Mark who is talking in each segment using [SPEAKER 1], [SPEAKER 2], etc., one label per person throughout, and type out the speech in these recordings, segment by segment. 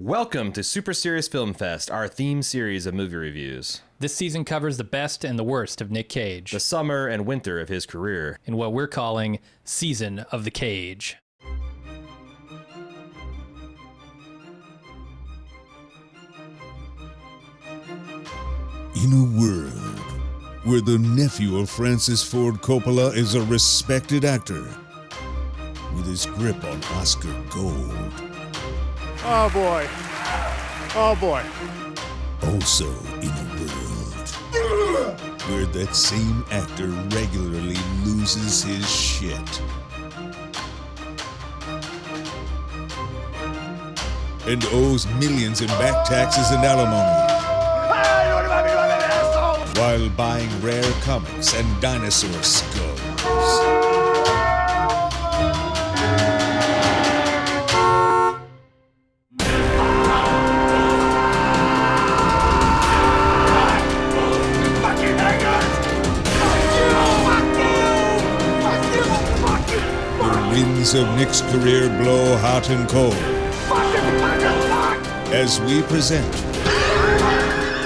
[SPEAKER 1] Welcome to Super Serious Film Fest, our theme series of movie reviews.
[SPEAKER 2] This season covers the best and the worst of Nick Cage.
[SPEAKER 1] The summer and winter of his career.
[SPEAKER 2] In what we're calling Season of the Cage.
[SPEAKER 3] In a world where the nephew of Francis Ford Coppola is a respected actor with his grip on Oscar gold.
[SPEAKER 4] Oh boy. Oh boy.
[SPEAKER 3] Also in a world where that same actor regularly loses his shit. And owes millions in back taxes and alimony. While buying rare comics and dinosaur skulls. The winds of Nick's career blow hot and cold. As we present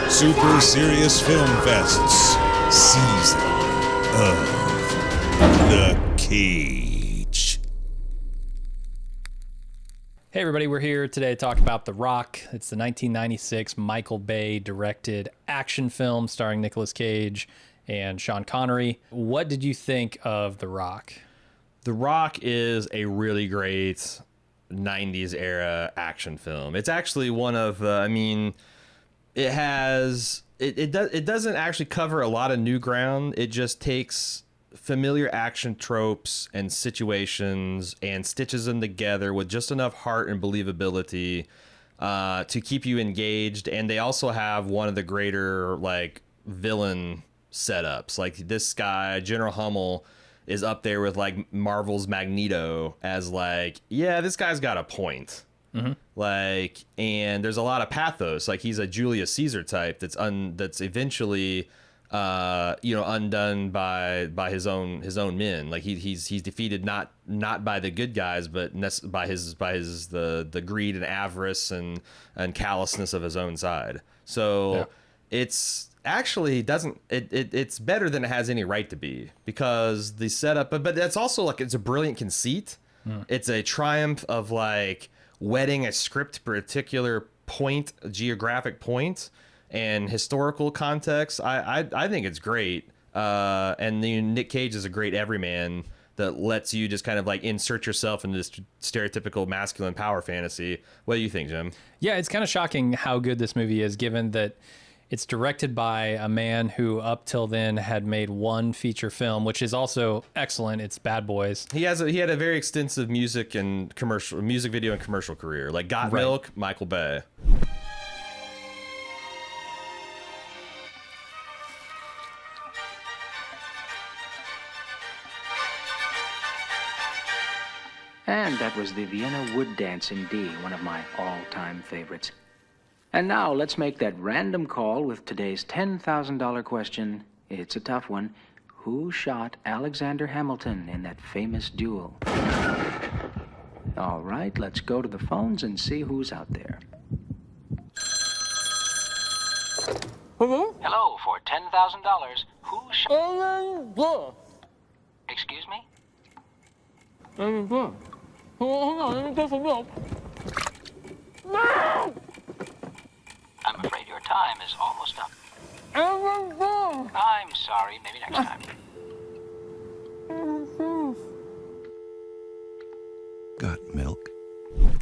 [SPEAKER 3] Super Serious Film Fest's Season of the Cage.
[SPEAKER 2] Hey everybody, we're here today to talk about The Rock. It's the 1996 Michael Bay directed action film starring Nicolas Cage and Sean Connery. What did you think of The Rock?
[SPEAKER 1] The Rock is a really great 90s era action film. It's actually one of, it doesn't actually cover a lot of new ground. It just takes familiar action tropes and situations and stitches them together with just enough heart and believability to keep you engaged. And they also have one of the greater villain setups. Like this guy, General Hummel, is up there with Marvel's Magneto as this guy's got a point. Mm-hmm. And there's a lot of pathos. He's a Julius Caesar type that's eventually undone by his own men. He's defeated not by the good guys, but by the greed and avarice and callousness of his own side. So yeah. It's actually it's better than it has any right to be, because the setup, but that's also it's a brilliant conceit. It's a triumph of wedding a script particular point, a geographic point, and historical context. I think it's great. And Nick Cage is a great everyman that lets you just kind of insert yourself into this stereotypical masculine power fantasy. What do you think, Jim?
[SPEAKER 2] Yeah, it's kind of shocking how good this movie is, given that it's directed by a man who up till then had made one feature film, which is also excellent. It's Bad Boys.
[SPEAKER 1] He had a very extensive music video and commercial career. Got
[SPEAKER 2] Right.
[SPEAKER 1] Milk, Michael Bay.
[SPEAKER 5] And that was the Vienna Wood Dance in D, one of my all-time favorites. And now let's make that random call with today's $10,000 question. It's a tough one. Who shot Alexander Hamilton in that famous duel? All right, let's go to the phones and see who's out there.
[SPEAKER 6] Hello?
[SPEAKER 5] Hello, for $10,000. Who shot... Excuse me?
[SPEAKER 6] Hold on, let me get some milk. No!
[SPEAKER 5] I'm afraid your time is almost up. I'm sorry, maybe next time.
[SPEAKER 3] Got milk?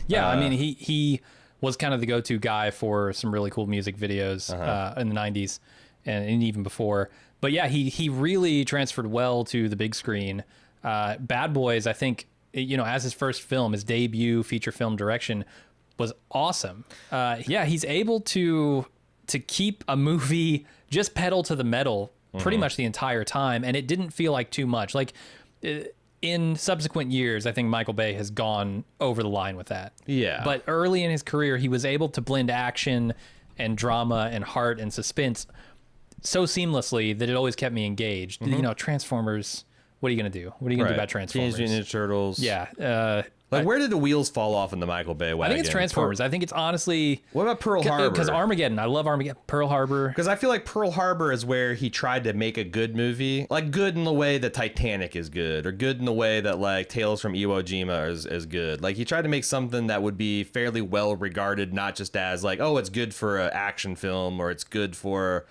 [SPEAKER 2] Yeah, he was kind of the go-to guy for some really cool music videos in the 90s and even before. But yeah, he really transferred well to the big screen. Bad Boys, I think, as his first film, his debut feature film direction, was awesome. He's able to keep a movie just pedal to the metal pretty much the entire time, and it didn't feel like too much. In subsequent years, I think Michael Bay has gone over the line with that.
[SPEAKER 1] Yeah.
[SPEAKER 2] But early in his career, he was able to blend action and drama and heart and suspense so seamlessly that it always kept me engaged. Transformers, what are you going to do? What are you going to do about Transformers?
[SPEAKER 1] Teenage Mutant Ninja Turtles.
[SPEAKER 2] Yeah.
[SPEAKER 1] Like, where did the wheels fall off in the Michael Bay wagon?
[SPEAKER 2] I think it's Transformers. I think it's honestly...
[SPEAKER 1] What about Pearl Harbor?
[SPEAKER 2] Because Armageddon. I love Armageddon. Pearl Harbor.
[SPEAKER 1] Because I feel like Pearl Harbor is where he tried to make a good movie. Like, good in the way that Titanic is good, or good in the way that, like, Tales from Iwo Jima is good. Like, he tried to make something that would be fairly well regarded, not just as, like, oh, it's good for an action film, or it's good for...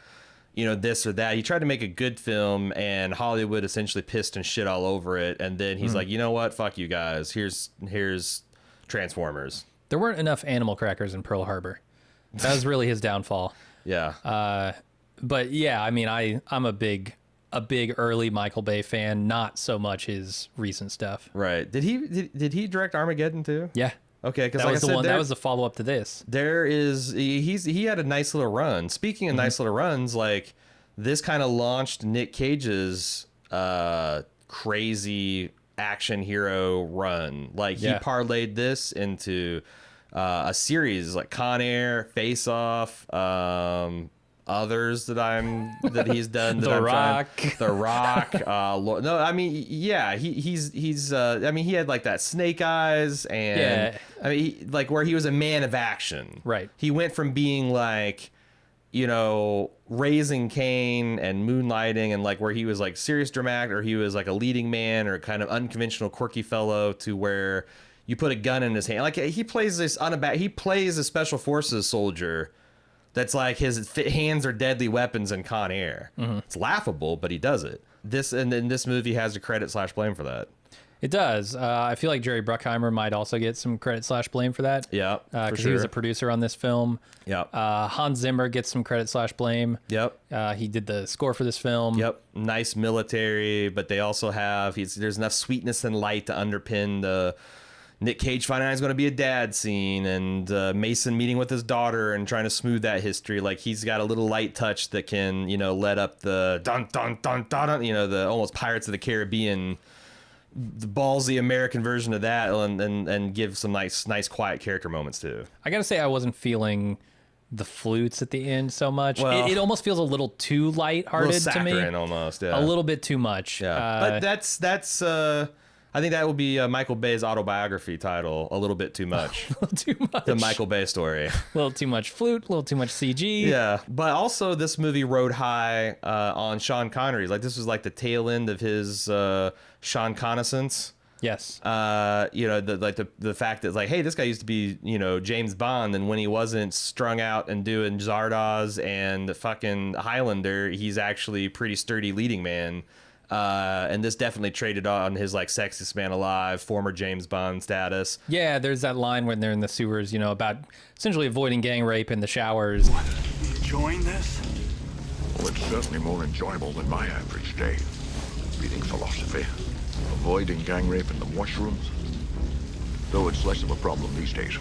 [SPEAKER 1] this or that. He tried to make a good film, and Hollywood essentially pissed and shit all over it. And then he's like, you know what? Fuck you guys. Here's Transformers.
[SPEAKER 2] There weren't enough animal crackers in Pearl Harbor. That was really his downfall.
[SPEAKER 1] Yeah.
[SPEAKER 2] But yeah, I mean, I'm a big early Michael Bay fan. Not so much his recent stuff.
[SPEAKER 1] Right. Did he direct Armageddon too?
[SPEAKER 2] Yeah.
[SPEAKER 1] Okay, because
[SPEAKER 2] that
[SPEAKER 1] like
[SPEAKER 2] was
[SPEAKER 1] I
[SPEAKER 2] the
[SPEAKER 1] said,
[SPEAKER 2] one. That was the follow up to this.
[SPEAKER 1] He had a nice little run. Speaking of nice little runs, like this kind of launched Nick Cage's crazy action hero run. Like he parlayed this into a series like Con Air, Face Off, others that he's done.
[SPEAKER 2] The Rock.
[SPEAKER 1] The Rock. No, I mean, yeah, he's. I mean, he had like that Snake Eyes, and I mean, like where he was a man of action.
[SPEAKER 2] Right.
[SPEAKER 1] He went from being like, Raising Cain and Moonlighting, and like where he was like serious dramatic, or he was like a leading man, or kind of unconventional, quirky fellow, to where you put a gun in his hand. Like he plays he plays a special forces soldier. That's like his hands are deadly weapons in Con Air. It's laughable, but he does it. This movie has a credit / blame for that.
[SPEAKER 2] It does. I feel like Jerry Bruckheimer might also get some credit / blame for that.
[SPEAKER 1] Yeah,
[SPEAKER 2] because he was a producer on this film.
[SPEAKER 1] Yep.
[SPEAKER 2] Hans Zimmer gets some credit / blame.
[SPEAKER 1] Yep.
[SPEAKER 2] He did the score for this film.
[SPEAKER 1] Yep. Nice military, but they also have there's enough sweetness and light to underpin the Nick Cage finding out he's going to be a dad scene, and Mason meeting with his daughter and trying to smooth that history. Like he's got a little light touch that can, let up the dun dun dun dun, the almost Pirates of the Caribbean, the ballsy American version of that, and give some nice quiet character moments too. I
[SPEAKER 2] gotta say, I wasn't feeling the flutes at the end so much.
[SPEAKER 1] Well,
[SPEAKER 2] it almost feels a little too lighthearted to me.
[SPEAKER 1] Almost, yeah.
[SPEAKER 2] A little bit too much.
[SPEAKER 1] Yeah, but that's. I think that will be Michael Bay's autobiography title, A Little Bit Too Much.
[SPEAKER 2] A little too much.
[SPEAKER 1] The Michael Bay story.
[SPEAKER 2] A little too much flute, a little too much CG.
[SPEAKER 1] Yeah, but also this movie rode high on Sean Connery. Like this was like the tail end of his Sean Connaissance.
[SPEAKER 2] Yes.
[SPEAKER 1] The fact that like, hey, this guy used to be, James Bond, and when he wasn't strung out and doing Zardoz and the fucking Highlander, he's actually pretty sturdy leading man. And this definitely traded on his like sexiest man alive, former James Bond status.
[SPEAKER 2] Yeah, there's that line when they're in the sewers, about essentially avoiding gang rape in the showers.
[SPEAKER 7] Enjoying this?
[SPEAKER 8] Well, it's certainly more enjoyable than my average day. Reading philosophy, avoiding gang rape in the washrooms. Though it's less of a problem these days.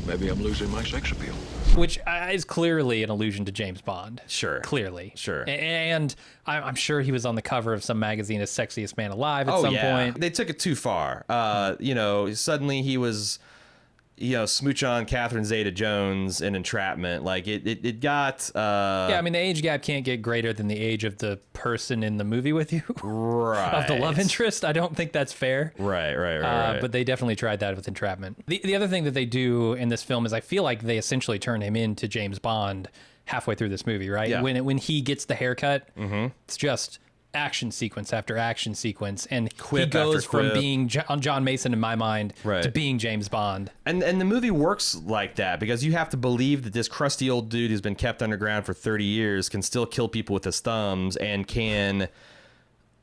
[SPEAKER 8] Maybe I'm losing my sex appeal.
[SPEAKER 2] Which is clearly an allusion to James Bond.
[SPEAKER 1] Sure.
[SPEAKER 2] Clearly.
[SPEAKER 1] Sure.
[SPEAKER 2] And I'm sure he was on the cover of some magazine as Sexiest Man Alive at some point.
[SPEAKER 1] They took it too far. Suddenly he was, smooch on Catherine Zeta-Jones in Entrapment. Like it got...
[SPEAKER 2] Yeah, I mean, the age gap can't get greater than the age of the person in the movie with you.
[SPEAKER 1] Right.
[SPEAKER 2] Of the love interest. I don't think that's fair.
[SPEAKER 1] Right.
[SPEAKER 2] But they definitely tried that with Entrapment. The other thing that they do in this film is I feel like they essentially turn him into James Bond halfway through this movie, right?
[SPEAKER 1] Yeah.
[SPEAKER 2] When he gets the haircut, it's just action sequence after action sequence, and
[SPEAKER 1] quip
[SPEAKER 2] he goes
[SPEAKER 1] after quip.
[SPEAKER 2] from being John Mason in my mind
[SPEAKER 1] Right.
[SPEAKER 2] to being James Bond.
[SPEAKER 1] And the movie works like that because you have to believe that this crusty old dude who's been kept underground for 30 years can still kill people with his thumbs and can...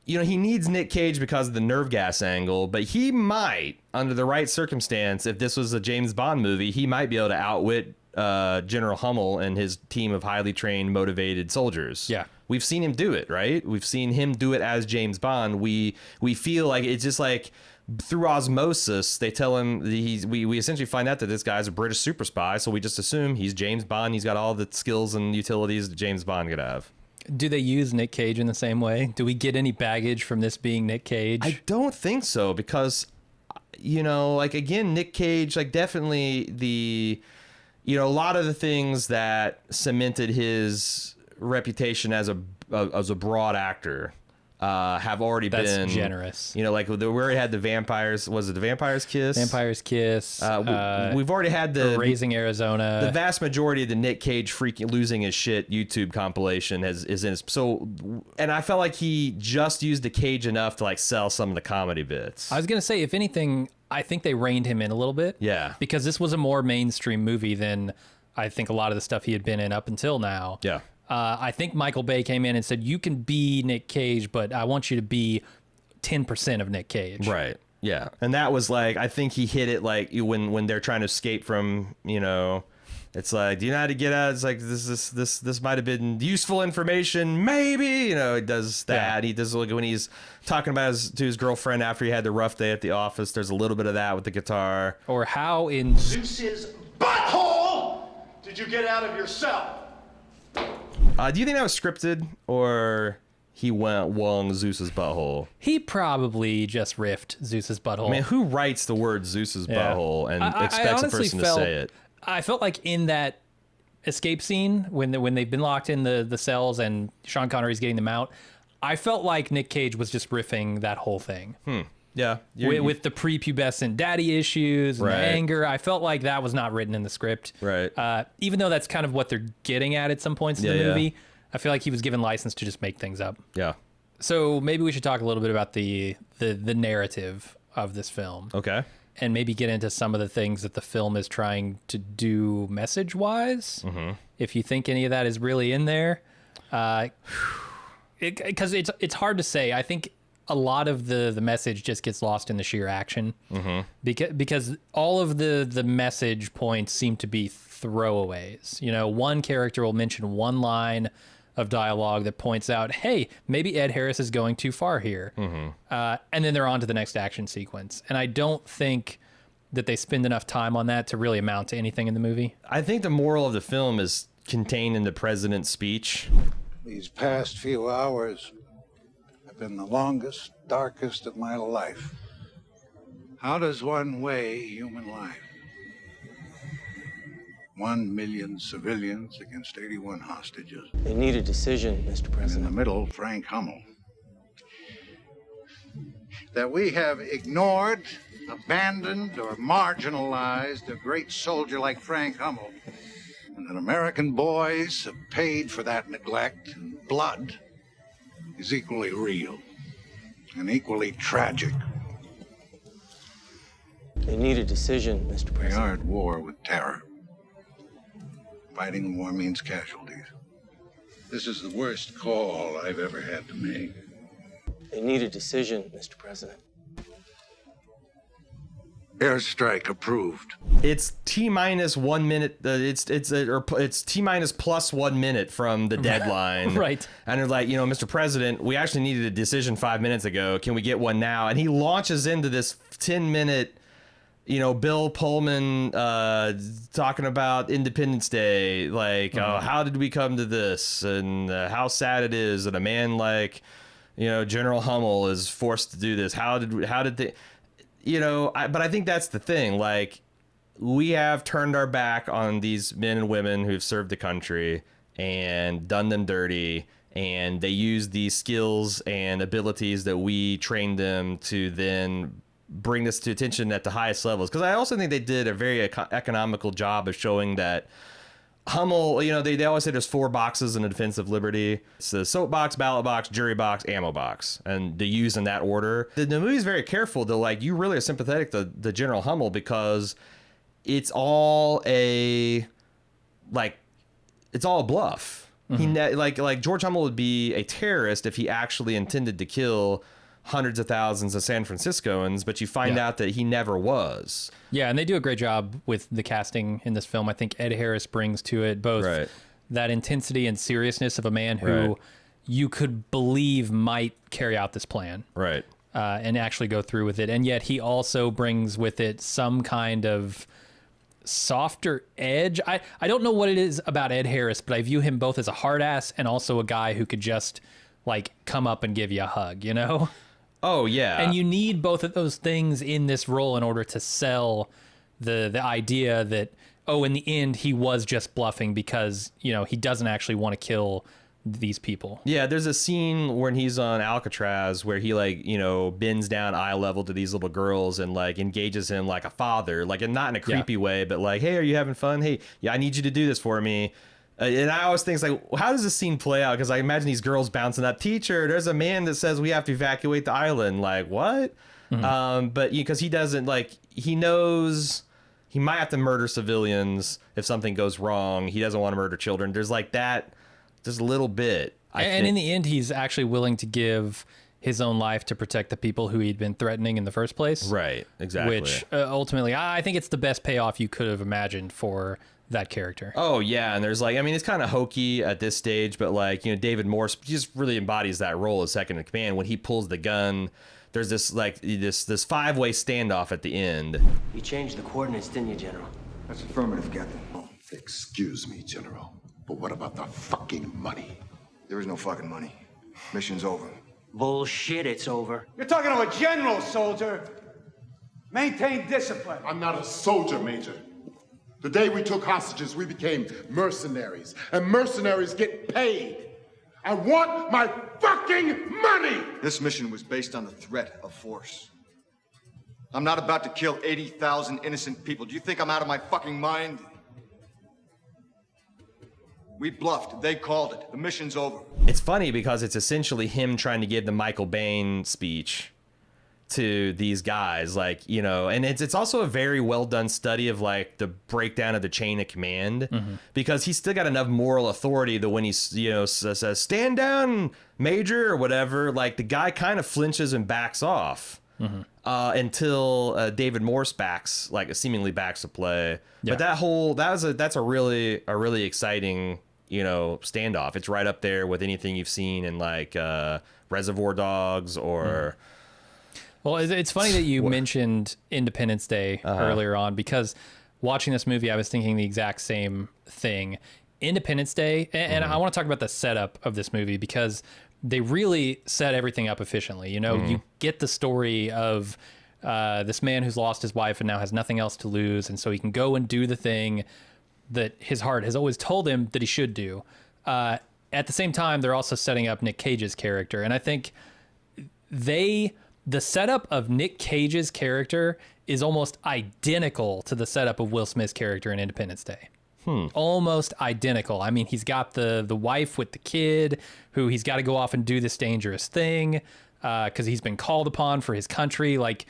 [SPEAKER 1] he needs Nick Cage because of the nerve gas angle, but he might, under the right circumstance, if this was a James Bond movie, he might be able to outwit General Hummel and his team of highly trained, motivated soldiers.
[SPEAKER 2] Yeah.
[SPEAKER 1] We've seen him do it, right? We've seen him do it as James Bond. We feel like it's just like through osmosis, they tell him we essentially find out that this guy's a British super spy, so we just assume he's James Bond. He's got all the skills and utilities that James Bond could have.
[SPEAKER 2] Do they use Nick Cage in the same way? Do we get any baggage from this being Nick Cage?
[SPEAKER 1] I don't think so because, again, Nick Cage, definitely a lot of the things that cemented his reputation as a broad actor have already
[SPEAKER 2] That's
[SPEAKER 1] been
[SPEAKER 2] generous.
[SPEAKER 1] You know, like we already had the vampires. Was it the Vampire's Kiss?
[SPEAKER 2] Vampire's Kiss.
[SPEAKER 1] We've already had the
[SPEAKER 2] Raising Arizona.
[SPEAKER 1] The vast majority of the Nick Cage freaking losing his shit YouTube compilation is in his. So, and I felt like he just used the Cage enough to like sell some of the comedy bits.
[SPEAKER 2] I was gonna say, if anything, I think they reined him in a little bit.
[SPEAKER 1] Yeah,
[SPEAKER 2] because this was a more mainstream movie than I think a lot of the stuff he had been in up until now.
[SPEAKER 1] Yeah.
[SPEAKER 2] I think Michael Bay came in and said, you can be Nick Cage, but I want you to be 10% of Nick Cage.
[SPEAKER 1] Right. Yeah. And that was like, I think he hit it like when they're trying to escape from, you know, it's like, do you know how to get out? It's like, this might have been useful information. Maybe, you know, he does that. Yeah. He does like when he's talking about to his girlfriend after he had the rough day at the office. There's a little bit of that with the guitar.
[SPEAKER 2] Or how in
[SPEAKER 7] Zeus's butthole did you get out of your cell?
[SPEAKER 1] Do you think that was scripted, or he wung Zeus's butthole?
[SPEAKER 2] He probably just riffed Zeus's butthole.
[SPEAKER 1] I mean, who writes the word Zeus's butthole and expects a person to say it?
[SPEAKER 2] I felt like in that escape scene when they've been locked in the cells and Sean Connery's getting them out, I felt like Nick Cage was just riffing that whole thing.
[SPEAKER 1] Yeah.
[SPEAKER 2] With the prepubescent daddy issues and the anger, I felt like that was not written in the script.
[SPEAKER 1] Right.
[SPEAKER 2] Even though that's kind of what they're getting at some points in the movie, I feel like he was given license to just make things up.
[SPEAKER 1] Yeah.
[SPEAKER 2] So maybe we should talk a little bit about the narrative of this film.
[SPEAKER 1] Okay.
[SPEAKER 2] And maybe get into some of the things that the film is trying to do message-wise. Mm-hmm. If you think any of that is really in there. Because it's hard to say. I think a lot of the message just gets lost in the sheer action. Mm-hmm. Because all of the message points seem to be throwaways. You know, one character will mention one line of dialogue that points out, hey, maybe Ed Harris is going too far here. Mm-hmm. And then they're on to the next action sequence. And I don't think that they spend enough time on that to really amount to anything in the movie.
[SPEAKER 1] I think the moral of the film is contained in the president's speech.
[SPEAKER 9] These past few hours have been the longest, darkest of my life. How does one weigh human life? 1 million civilians against 81 hostages.
[SPEAKER 10] They need a decision, Mr. President.
[SPEAKER 9] In the middle, Frank Hummel. That we have ignored, abandoned, or marginalized a great soldier like Frank Hummel. And that American boys have paid for that neglect, and blood is equally real and equally tragic.
[SPEAKER 10] They need a decision, Mr. President.
[SPEAKER 9] We are at war with terror. Fighting war means casualties. This is the worst call I've ever had to make.
[SPEAKER 10] They need a decision, Mr. President.
[SPEAKER 9] Airstrike approved.
[SPEAKER 1] It's T-minus 1 minute. It's T-minus plus 1 minute from the deadline.
[SPEAKER 2] Right.
[SPEAKER 1] And they're like, you know, Mr. President, we actually needed a decision 5 minutes ago. Can we get one now? And he launches into this 10-minute, you know, Bill Pullman talking about Independence Day, like, oh, how did we come to this, and how sad it is that a man like, you know, General Hummel is forced to do this. How did they, you know? But I think that's the thing. Like, we have turned our back on these men and women who've served the country and done them dirty, and they use these skills and abilities that we trained them to then bring this to attention at the highest levels. Because I also think they did a very economical job of showing that Hummel, you know, they always say there's 4 boxes in the defense of liberty. It's the soapbox, ballot box, jury box, ammo box, and they use in that order. The movie's very careful to, like, you really are sympathetic to the General Hummel because it's all a bluff. Mm-hmm. Like George Hummel would be a terrorist if he actually intended to kill hundreds of thousands of San Franciscoans, but you find out that he never was.
[SPEAKER 2] Yeah, and they do a great job with the casting in this film. I think Ed Harris brings to it both that intensity and seriousness of a man who you could believe might carry out this plan.
[SPEAKER 1] Right.
[SPEAKER 2] And actually go through with it. And yet he also brings with it some kind of softer edge. I don't know what it is about Ed Harris, but I view him both as a hard ass and also a guy who could just like come up and give you a hug, you know?
[SPEAKER 1] Oh, yeah.
[SPEAKER 2] And you need both of those things in this role in order to sell the idea that, oh, in the end, he was just bluffing because, you know, he doesn't actually want to kill these people.
[SPEAKER 1] Yeah, there's a scene when he's on Alcatraz where he like, you know, bends down eye level to these little girls and like engages him like a father, like, and not in a creepy way, but like, hey, are you having fun? Hey, yeah, I need you to do this for me. And I always think, it's like, how does this scene play out? Because I imagine these girls bouncing up, teacher, there's a man that says we have to evacuate the island. Like, what? But because he doesn't, like, he knows he might have to murder civilians if something goes wrong. He doesn't want to murder children. There's like that, just a little bit.
[SPEAKER 2] And in the end, he's actually willing to give his own life to protect the people who he'd been threatening in the first place.
[SPEAKER 1] Right, exactly.
[SPEAKER 2] Which ultimately, I think it's the best payoff you could have imagined for that character.
[SPEAKER 1] Oh yeah, and there's like, I mean, it's kind of hokey at this stage, but like, you know, David Morse just really embodies that role as second in command. When he pulls the gun, there's this like this 5-way standoff at the end.
[SPEAKER 10] You changed the coordinates, didn't you, General?
[SPEAKER 7] That's affirmative, Captain. Oh, excuse me, General, but what about the fucking money? There is no fucking money. Mission's over.
[SPEAKER 10] Bullshit, it's over.
[SPEAKER 4] You're talking to a general, soldier. Maintain discipline.
[SPEAKER 7] I'm not a soldier, Major. The day we took hostages, we became mercenaries, and mercenaries get paid. I want my fucking money! This mission was based on the threat of force. I'm not about to kill 80,000 innocent people. Do you think I'm out of my fucking mind? We bluffed. They called it. The mission's over.
[SPEAKER 1] It's funny because it's essentially him trying to give the Michael Bain speech to these guys, like, you know, and it's also a very well done study of like the breakdown of the chain of command, because he's still got enough moral authority that when he, you know, says stand down, Major, or whatever, like the guy kind of flinches and backs off until David Morse seemingly backs to play.
[SPEAKER 2] Yeah.
[SPEAKER 1] But that's a really exciting, you know, standoff. It's right up there with anything you've seen in like Reservoir Dogs or.
[SPEAKER 2] Well, it's funny that you mentioned Independence Day earlier on, because watching this movie, I was thinking the exact same thing. Independence Day, and I want to talk about the setup of this movie, because they really set everything up efficiently. You know, you get the story of this man who's lost his wife and now has nothing else to lose, and so he can go and do the thing that his heart has always told him that he should do. At the same time, they're also setting up Nick Cage's character, and I think the setup of Nick Cage's character is almost identical to the setup of Will Smith's character in Independence Day. Almost identical. I mean, he's got the wife with the kid who he's got to go off and do this dangerous thing because he's been called upon for his country. Like,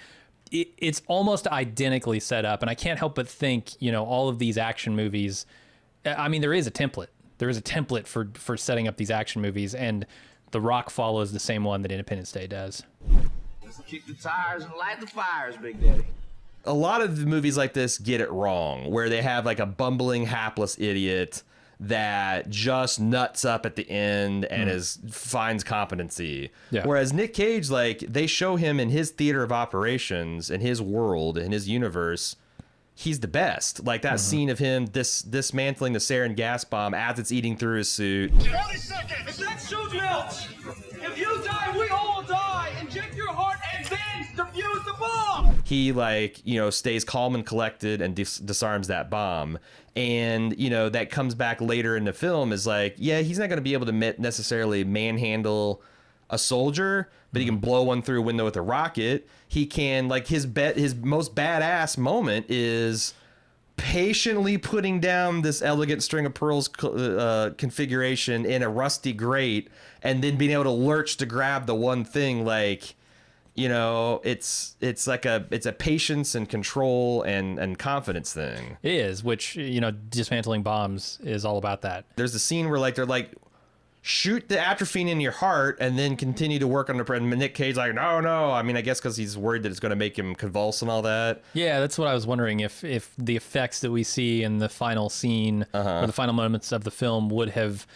[SPEAKER 2] it's almost identically set up. And I can't help but think, you know, all of these action movies, I mean, there is a template. There is a template for setting up these action movies, and The Rock follows the same one that Independence Day does.
[SPEAKER 11] Let's kick the tires and light the fires, Big Daddy.
[SPEAKER 1] A lot of the movies like this get it wrong, where they have like a bumbling, hapless idiot that just nuts up at the end and finds competency.
[SPEAKER 2] Yeah.
[SPEAKER 1] Whereas Nick Cage, like, they show him in his theater of operations, in his world, in his universe, he's the best. Like that scene of him dismantling the sarin gas bomb as it's eating through his suit.
[SPEAKER 6] 40 seconds! If that shoot melts, if you die, we all die! Inject your heart and then defuse the bomb!
[SPEAKER 1] He, like, you know, stays calm and collected and disarms that bomb. And, you know, that comes back later in the film is like, yeah, he's not going to be able to necessarily manhandle a soldier, but he can blow one through a window with a rocket. He can, like, his most badass moment is patiently putting down this elegant string of pearls configuration in a rusty grate, and then being able to lurch to grab the one thing. Like, you know, it's a patience and control and confidence thing.
[SPEAKER 2] It is, which, you know, dismantling bombs is all about that.
[SPEAKER 1] There's the scene where, like, they're like, shoot the atropine in your heart and then continue to work on the and Nick Cage like, no. I mean, I guess because he's worried that it's going to make him convulse and all that.
[SPEAKER 2] Yeah, that's what I was wondering, if the effects that we see in the final scene or the final moments of the film would have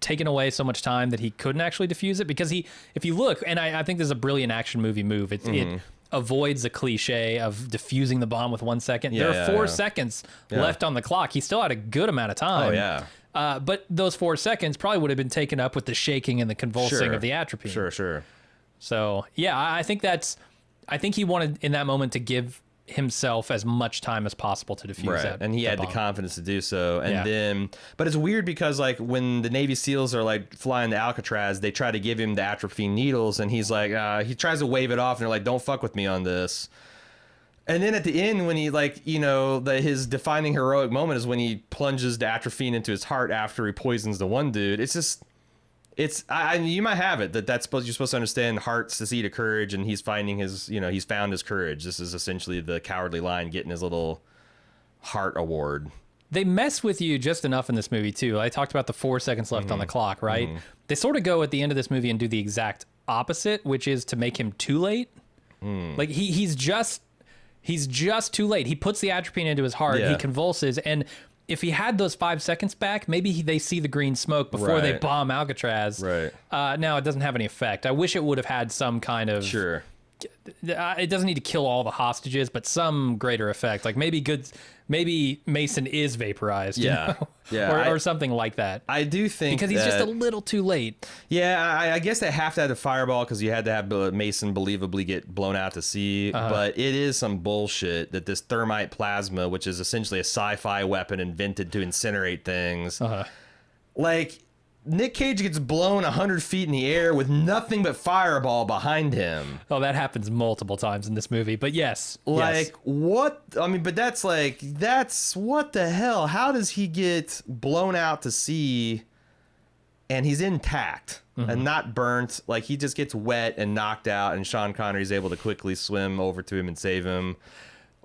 [SPEAKER 2] taken away so much time that he couldn't actually defuse it. Because if you look, and I think this is a brilliant action movie move, it avoids the cliche of defusing the bomb with 1 second.
[SPEAKER 1] Yeah,
[SPEAKER 2] there are 4 seconds left on the clock. He still had a good amount of time.
[SPEAKER 1] Oh, yeah.
[SPEAKER 2] But those 4 seconds probably would have been taken up with the shaking and the convulsing of the atropine.
[SPEAKER 1] Sure.
[SPEAKER 2] So, yeah, I think he wanted in that moment to give himself as much time as possible to defuse that.
[SPEAKER 1] And he had the confidence to do so. And then, but it's weird because like when the Navy SEALs are like flying to Alcatraz, they try to give him the atropine needles, and he's like, he tries to wave it off, and they're like, don't fuck with me on this. And then at the end, when he like, you know, his defining heroic moment is when he plunges the atropine into his heart after he poisons the one dude. It's just, you might have it you're supposed to understand heart's the seat of courage, and he's finding his, you know, he's found his courage. This is essentially the Cowardly Lion getting his little heart award.
[SPEAKER 2] They mess with you just enough in this movie too. I talked about the 4 seconds left on the clock, right? They sort of go at the end of this movie and do the exact opposite, which is to make him too late. Like he's just too late. He puts the atropine into his heart. He convulses, and if he had those 5 seconds back, maybe they see the green smoke before they bomb Alcatraz. Now it doesn't have any effect. I wish it would have had some kind of it doesn't need to kill all the hostages, but some greater effect. Like maybe Mason is vaporized. You know? or something like that.
[SPEAKER 1] I do think
[SPEAKER 2] because he's just a little too late.
[SPEAKER 1] I guess they have to have the fireball because you had to have Mason believably get blown out to sea. But it is some bullshit that this thermite plasma, which is essentially a sci-fi weapon invented to incinerate things, like Nick Cage gets blown 100 feet in the air with nothing but fireball behind him.
[SPEAKER 2] Oh, that happens multiple times in this movie, but yes.
[SPEAKER 1] What? I mean, but that's what the hell? How does he get blown out to sea and he's intact and not burnt? Like, he just gets wet and knocked out, and Sean Connery's able to quickly swim over to him and save him.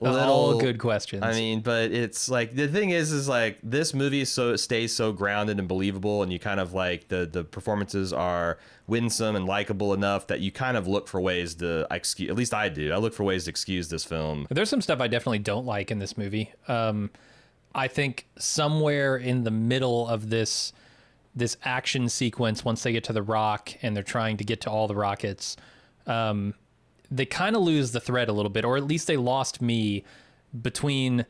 [SPEAKER 2] All good questions.
[SPEAKER 1] I mean, but it's like, the thing is like this movie stays so grounded and believable, and you kind of like the performances are winsome and likable enough that you kind of look for ways to excuse. At least I do. I look for ways to excuse this film.
[SPEAKER 2] There's some stuff I definitely don't like in this movie. I think somewhere in the middle of this action sequence, once they get to the rock and they're trying to get to all the rockets, they kind of lose the thread a little bit, or at least they lost me between.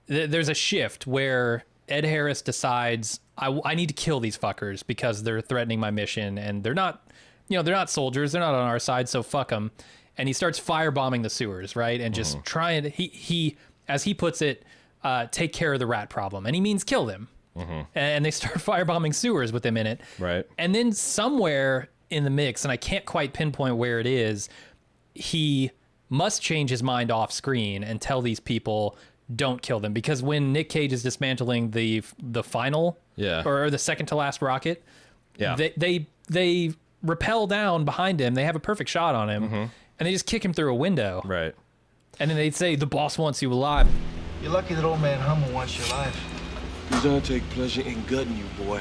[SPEAKER 2] There's a shift where Ed Harris decides I need to kill these fuckers because they're threatening my mission, and they're not soldiers, they're not on our side, so fuck them. And he starts firebombing the sewers, right, and just trying to he as he puts it, take care of the rat problem, and he means kill them. And they start firebombing sewers with him in it,
[SPEAKER 1] right?
[SPEAKER 2] And then somewhere in the mix, and I can't quite pinpoint where it is, he must change his mind off screen and tell these people don't kill them, because when Nick Cage is dismantling the final or the second to last rocket, they rappel down behind him. They have a perfect shot on him, and they just kick him through a window.
[SPEAKER 1] Right.
[SPEAKER 2] And then they'd say, the boss wants you alive.
[SPEAKER 11] You're lucky that old man Hummel wants your life.
[SPEAKER 12] He's gonna take pleasure in gutting you, boy.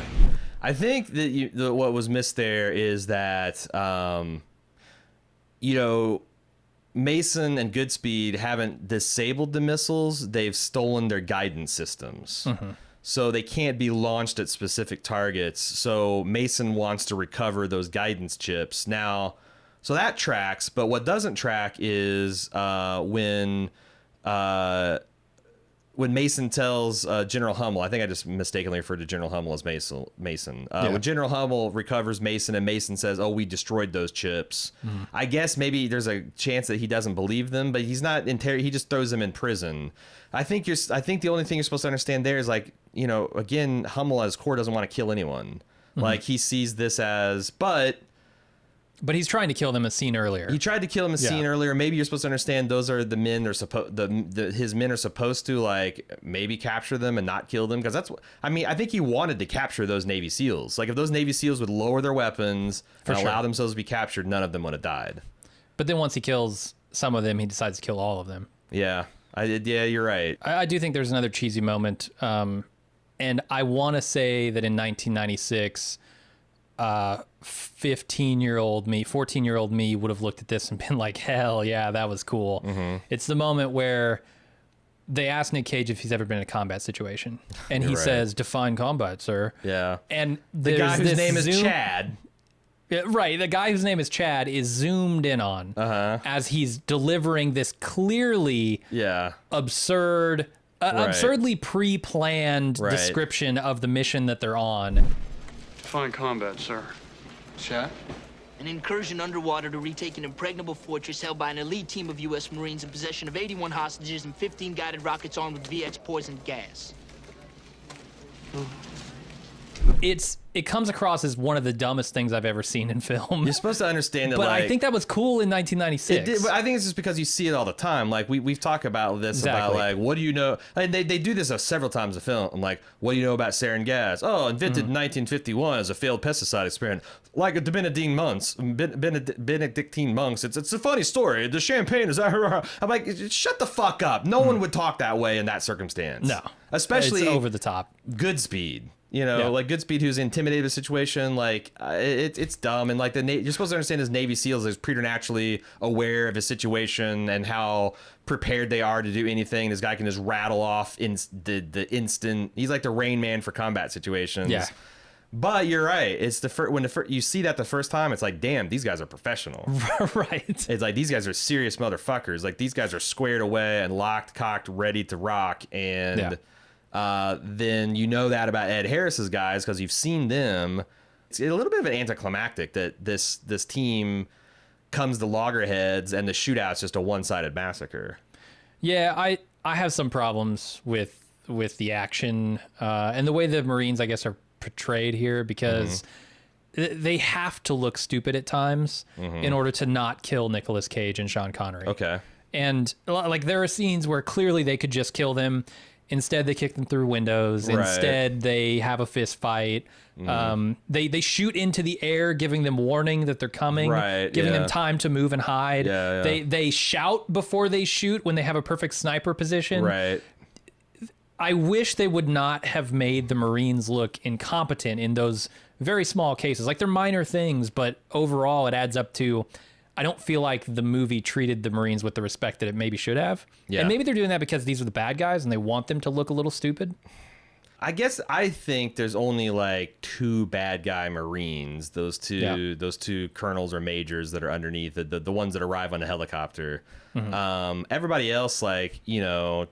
[SPEAKER 1] I think that what was missed there is that Mason and Goodspeed haven't disabled the missiles. They've stolen their guidance systems. So they can't be launched at specific targets. So Mason wants to recover those guidance chips. Now, so that tracks, but what doesn't track is when Mason tells General Hummel, I think I just mistakenly referred to General Hummel as Mason. When General Hummel recovers Mason, and Mason says, "Oh, we destroyed those chips." I guess maybe there's a chance that he doesn't believe them, but he's not he just throws them in prison. I think the only thing you're supposed to understand there is, like, again, Hummel as core doesn't want to kill anyone. Like, he sees this as,
[SPEAKER 2] But he's trying to kill them a scene earlier.
[SPEAKER 1] He tried to kill him a scene earlier. Maybe you're supposed to understand those are the men his men are supposed to, like, maybe capture them and not kill them, because that's what I think he wanted to capture those Navy SEALs. Like, if those Navy SEAls would lower their weapons and allow themselves to be captured, none of them would have died.
[SPEAKER 2] But then once he kills some of them, he decides to kill all of them.
[SPEAKER 1] Yeah, you're right.
[SPEAKER 2] I do think there's another cheesy moment, and I want to say that in 1996. 14-year-old me would have looked at this and been like, hell yeah, that was cool. It's the moment where they ask Nick Cage if he's ever been in a combat situation, and he says, "Define combat, sir."
[SPEAKER 1] Yeah.
[SPEAKER 2] And
[SPEAKER 1] the guy whose name is Chad.
[SPEAKER 2] Yeah, right. The guy whose name is Chad is zoomed in on as he's delivering this clearly absurdly pre-planned description of the mission that they're on.
[SPEAKER 13] Define combat, sir.
[SPEAKER 12] Chat?
[SPEAKER 13] An incursion underwater to retake an impregnable fortress held by an elite team of U.S. Marines in possession of 81 hostages and 15 guided rockets armed with VX poison gas.
[SPEAKER 2] It comes across as one of the dumbest things I've ever seen in film.
[SPEAKER 1] You're supposed to understand that,
[SPEAKER 2] but
[SPEAKER 1] like,
[SPEAKER 2] I think that was cool in 1996.
[SPEAKER 1] It did, but I think it's just because you see it all the time. Like we've talked about this about like, what do you know? Like, they do this several times in film. Like, what do you know about sarin gas? Oh, invented in 1951 as a failed pesticide experiment. Like the Benedictine monks. It's a funny story. The champagne is. I'm like, shut the fuck up. No one would talk that way in that circumstance.
[SPEAKER 2] No,
[SPEAKER 1] especially
[SPEAKER 2] it's over the top.
[SPEAKER 1] Goodspeed. You know, like Goodspeed, who's intimidated a situation, like it's dumb. And like you're supposed to understand as Navy SEALs is preternaturally aware of his situation and how prepared they are to do anything. This guy can just rattle off in the instant. He's like the Rain Man for combat situations.
[SPEAKER 2] Yeah.
[SPEAKER 1] But you're right. It's when you see that the first time, it's like, damn, these guys are professional.
[SPEAKER 2] Right.
[SPEAKER 1] It's like these guys are serious motherfuckers. Like these guys are squared away and locked, cocked, ready to rock. And then you know that about Ed Harris's guys because you've seen them. It's a little bit of an anticlimactic that this team comes to loggerheads and the shootout's just a one-sided massacre.
[SPEAKER 2] Yeah, I have some problems with the action and the way the Marines, I guess, are portrayed here because they have to look stupid at times in order to not kill Nicolas Cage and Sean Connery. Okay. And like there are scenes where clearly they could just kill them. Instead, they kick them through windows. Right. Instead, they have a fist fight. They shoot into the air, giving them warning that they're coming, giving them time to move and hide. They shout before they shoot when they have a perfect sniper position. Right. I wish they would not have made the Marines look incompetent in those very small cases. Like they're minor things, but overall it adds up to, I don't feel like the movie treated the Marines with the respect that it maybe should have. Yeah. And maybe they're doing that because these are the bad guys and they want them to look a little stupid.
[SPEAKER 1] I think there's only like 2 bad guy Marines, those two colonels or majors that are underneath the ones that arrive on the helicopter. Everybody else, like, you know,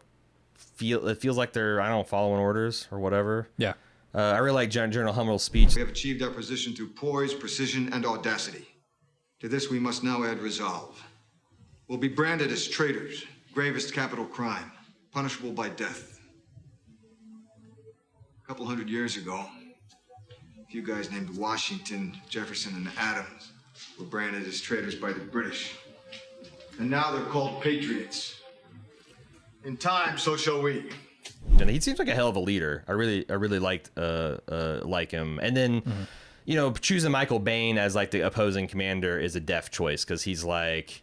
[SPEAKER 1] it feels like they're, I don't know, following orders or whatever. Yeah. I really like General Hummel's speech.
[SPEAKER 14] We have achieved our position through poise, precision, and audacity. To this we must now add resolve. We'll be branded as traitors, gravest capital crime, punishable by death. A couple hundred years ago, a few guys named Washington, Jefferson, and Adams were branded as traitors by the British. And now they're called patriots. In time, so shall we.
[SPEAKER 1] And he seems like a hell of a leader. I really liked like him. And then, you know, choosing Michael Biehn as like the opposing commander is a deft choice because he's like,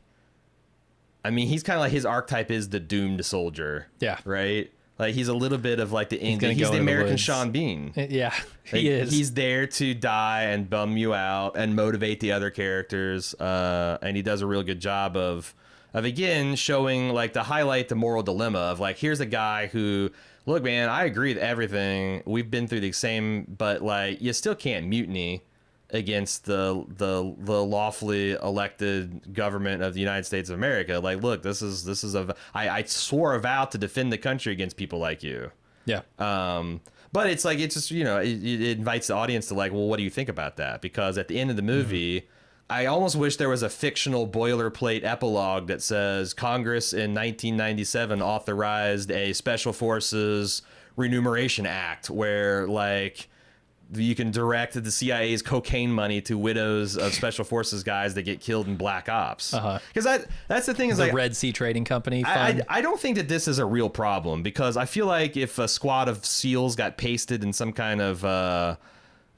[SPEAKER 1] I mean, he's kind of like his archetype is the doomed soldier. Yeah. Right. Like he's a little bit of like he's the American Sean Bean.
[SPEAKER 2] Yeah,
[SPEAKER 1] he is. He's there to die and bum you out and motivate the other characters. And he does a real good job of again showing like the moral dilemma of like, here's a guy who, look, man, I agree with everything. We've been through the same, but like you still can't mutiny against the lawfully elected government of the United States of America. Like, look, this is I swore a vow to defend the country against people like you. Yeah. But it's like, it's just, you know, it invites the audience to like, well, what do you think about that? Because at the end of the movie, I almost wish there was a fictional boilerplate epilogue that says Congress in 1997 authorized a Special Forces Remuneration Act where like you can direct the CIA's cocaine money to widows of Special Forces guys that get killed in Black Ops. Because that's the thing is
[SPEAKER 2] the
[SPEAKER 1] like
[SPEAKER 2] Red Sea Trading Company.
[SPEAKER 1] I don't think that this is a real problem because I feel like if a squad of SEALs got pasted in some kind of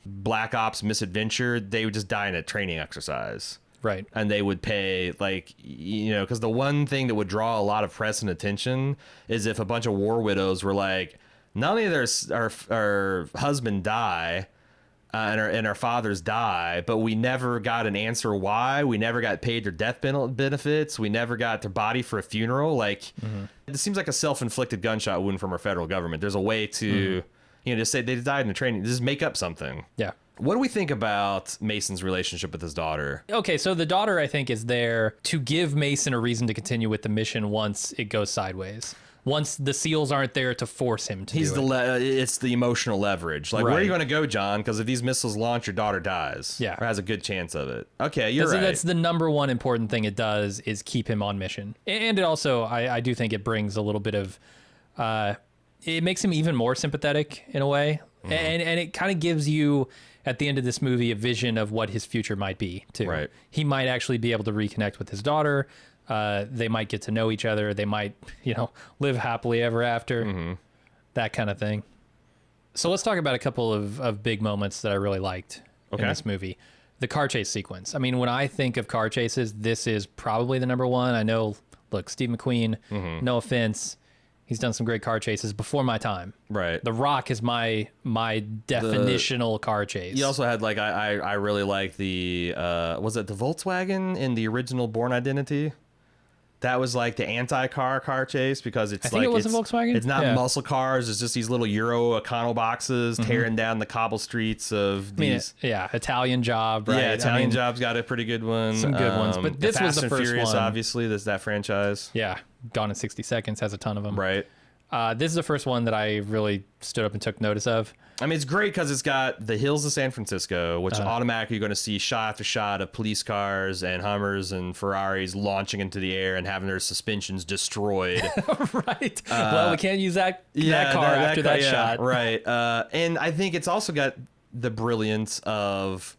[SPEAKER 1] Black Ops misadventure, they would just die in a training exercise. Right. And they would pay, like, you know, because the one thing that would draw a lot of press and attention is if a bunch of war widows were like, not only does our husband die and our fathers die, but we never got an answer why. We never got paid their death benefits. We never got their body for a funeral. Like, it seems like a self-inflicted gunshot wound from our federal government. There's a way to... You know, just say they died in the training. Just make up something. Yeah. What do we think about Mason's relationship with his daughter?
[SPEAKER 2] Okay, so the daughter, I think, is there to give Mason a reason to continue with the mission once it goes sideways. once the SEALs aren't there to force him to do it.
[SPEAKER 1] It's the emotional leverage. Like, where are
[SPEAKER 2] Right.
[SPEAKER 1] you going to go, John? Because if these missiles launch, your daughter dies.
[SPEAKER 2] Yeah.
[SPEAKER 1] Or has a good chance of it. Okay, you're right.
[SPEAKER 2] That's the number one important thing it does is keep him on mission. And it also, I do think it brings a little bit of, it makes him even more sympathetic in a way. And it kind of gives you, at the end of this movie, a vision of what his future might be, too.
[SPEAKER 1] Right.
[SPEAKER 2] He might actually be able to reconnect with his daughter. They might get to know each other. They might, live happily ever after. That kind of thing. So let's talk about a couple of big moments that I really liked in this movie. The car chase sequence. I mean, when I think of car chases, this is probably the number one. I know, look, Steve McQueen, no offense, he's done some great car chases before my time.
[SPEAKER 1] Right.
[SPEAKER 2] The Rock is my definitional car chase.
[SPEAKER 1] You also had, like, I really like the, was it the Volkswagen in the original Bourne Identity? That was like the car chase because it's
[SPEAKER 2] I think
[SPEAKER 1] like
[SPEAKER 2] it was a Volkswagen.
[SPEAKER 1] It's not muscle cars. It's just these little Euro Econo boxes tearing down the cobble streets of these.
[SPEAKER 2] Italian Job. Right?
[SPEAKER 1] Yeah, Italian Job's got a pretty good one.
[SPEAKER 2] Some good ones, but this was
[SPEAKER 1] Fast
[SPEAKER 2] the
[SPEAKER 1] and
[SPEAKER 2] first
[SPEAKER 1] Furious,
[SPEAKER 2] one.
[SPEAKER 1] obviously, that franchise.
[SPEAKER 2] Yeah, Gone in 60 Seconds has a ton of them.
[SPEAKER 1] Right.
[SPEAKER 2] This is the first one that I really stood up and took notice of.
[SPEAKER 1] I mean, it's great because it's got the hills of San Francisco, which automatically you're going to see shot after shot of police cars and Hummers and Ferraris launching into the air and having their suspensions destroyed.
[SPEAKER 2] Right. Well, we can't use that car after that shot.
[SPEAKER 1] Right. And I think it's also got the brilliance of,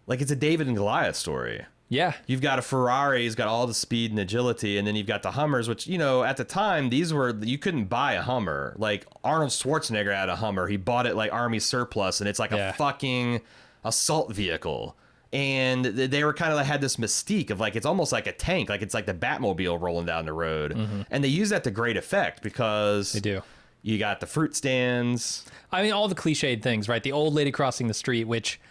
[SPEAKER 1] like, it's a David and Goliath story.
[SPEAKER 2] Yeah.
[SPEAKER 1] You've got a Ferrari, he's got all the speed and agility, and then you've got the Hummers, which, at the time, you couldn't buy a Hummer. Like, Arnold Schwarzenegger had a Hummer. He bought it like Army surplus, and it's like a fucking assault vehicle. And they were kind of had this mystique of, like, it's almost like a tank, like it's like the Batmobile rolling down the road. And they use that to great effect because
[SPEAKER 2] they do.
[SPEAKER 1] You got the fruit stands.
[SPEAKER 2] I mean, all the cliched things, right? The old lady crossing the street, which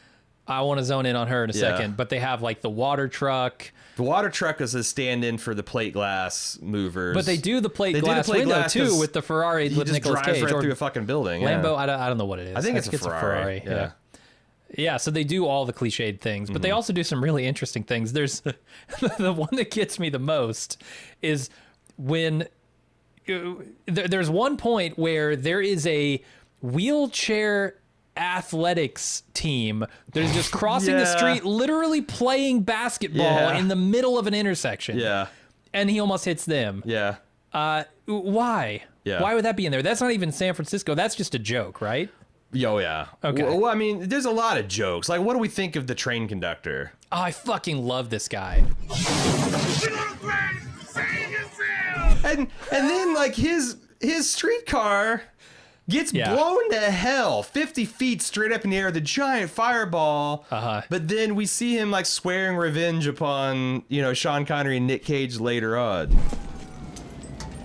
[SPEAKER 2] I want to zone in on her in a second, but they have like the water truck.
[SPEAKER 1] The water truck is a stand-in for the plate glass movers.
[SPEAKER 2] But they do the plate glass window too with the Ferrari with Nicolas Cage.
[SPEAKER 1] Right through a fucking building.
[SPEAKER 2] Lambo, I don't know what it is.
[SPEAKER 1] I think it's a Ferrari.
[SPEAKER 2] Yeah. Yeah, so they do all the cliched things, but they also do some really interesting things. There's the one that gets me the most is when there's one point where there is a wheelchair athletics team that is just crossing the street, literally playing basketball in the middle of an intersection.
[SPEAKER 1] Yeah.
[SPEAKER 2] And he almost hits them.
[SPEAKER 1] Yeah.
[SPEAKER 2] Why?
[SPEAKER 1] Yeah.
[SPEAKER 2] Why would that be in there? That's not even San Francisco. That's just a joke, right?
[SPEAKER 1] Oh, yeah.
[SPEAKER 2] Okay.
[SPEAKER 1] Well, I mean, there's a lot of jokes. Like, what do we think of the train conductor?
[SPEAKER 2] Oh, I fucking love this guy.
[SPEAKER 1] And then, like, his streetcar gets blown to hell 50 feet straight up in the air with a giant fireball. But then we see him, like, swearing revenge upon, Sean Connery and Nick Cage later on.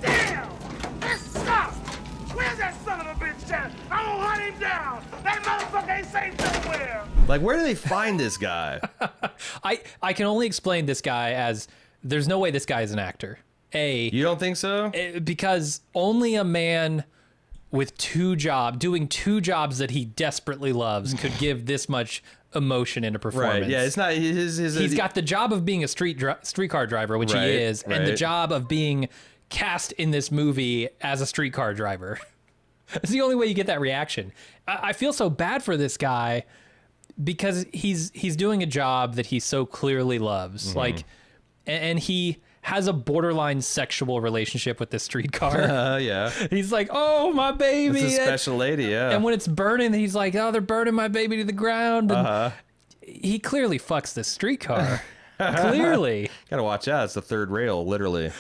[SPEAKER 6] Damn! This sucks! Where's that son of a bitch at? I'm gonna hunt him down! That motherfucker ain't safe nowhere!
[SPEAKER 1] Like, where do they find this guy?
[SPEAKER 2] I can only explain this guy as there's no way this guy is an actor.
[SPEAKER 1] You don't think so?
[SPEAKER 2] Because only a man with doing two jobs that he desperately loves could give this much emotion in a performance.
[SPEAKER 1] Right, yeah, it's not
[SPEAKER 2] he's got the job of being a streetcar driver, which he is, and the job of being cast in this movie as a streetcar driver. It's the only way you get that reaction. I feel so bad for this guy because he's doing a job that he so clearly loves. Like, and he has a borderline sexual relationship with this streetcar.
[SPEAKER 1] Yeah.
[SPEAKER 2] He's like, oh, my baby.
[SPEAKER 1] It's a special lady, yeah.
[SPEAKER 2] And when it's burning, he's like, oh, they're burning my baby to the ground. And he clearly fucks this streetcar. Clearly.
[SPEAKER 1] Gotta watch out. It's the third rail, literally.